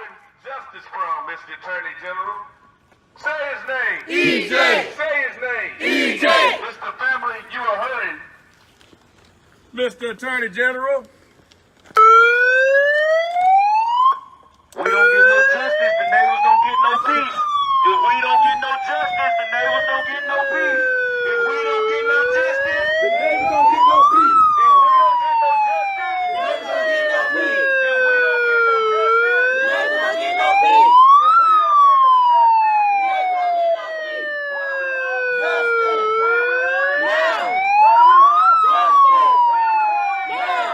hoping justice from, Mr. Attorney General? Say his name. EJ. Say his name. EJ. Mr. Family, you are heard. Mr. Attorney General. We don't get no justice, the neighbors don't get no peace. If we don't get no justice, the neighbors don't get no peace. If we don't get no justice, the neighbors don't get no peace. If we don't get no justice, the neighbors don't get no peace. If we don't get no justice, the neighbors don't get no peace. If we don't get no justice, the neighbors don't get no peace. Justice. Now. What do we want? Justice. Now.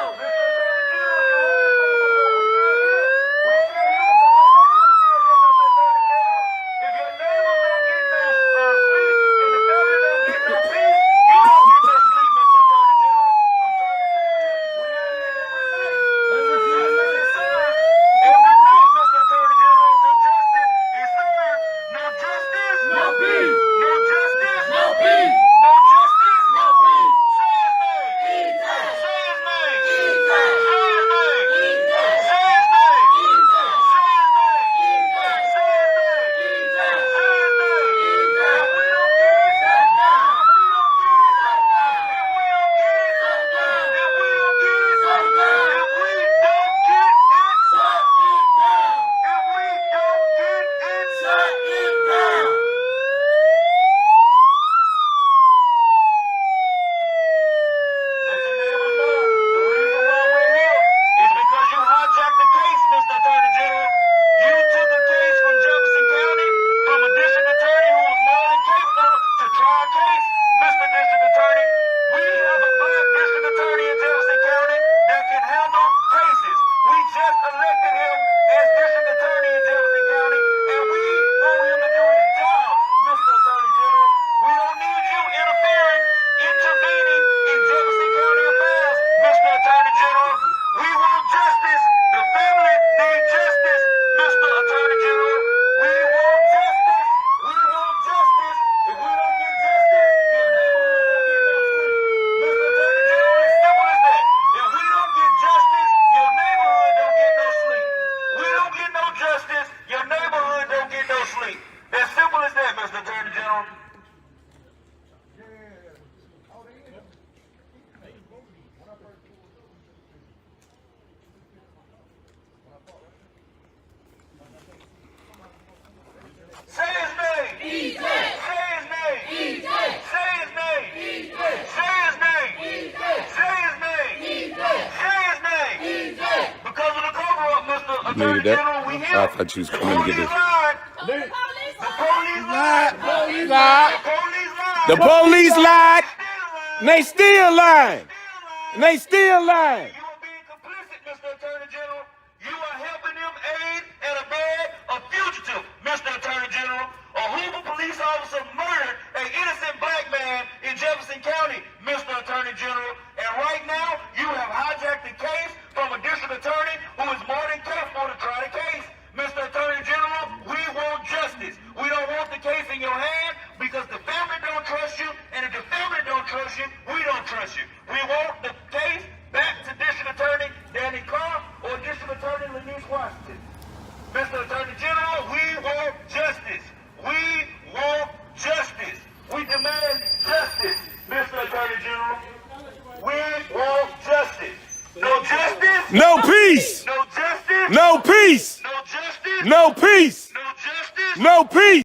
Needed that. I thought you was coming to get this. The police lied. And they still lying. And they still lying. You are being complicit, Mr. Attorney General. You are helping them aid and abet a fugitive, Mr. Attorney General. A Hoover police officer murdered an innocent black man in Jefferson County, Mr. Attorney General. And right now, you have hijacked the case from a district attorney who is more than capable to try the case. Mr. Attorney General, we want justice. We don't want the case in your hand because the family don't trust you, and if the family don't trust you, we don't trust you. We want the case back to District Attorney Danny Carr or District Attorney Lenise Washington. Mr. Attorney General, we want justice. We want justice. We demand justice, Mr. Attorney General. We want justice. No justice. No peace. No justice. No peace. No justice. No peace. No justice. No peace.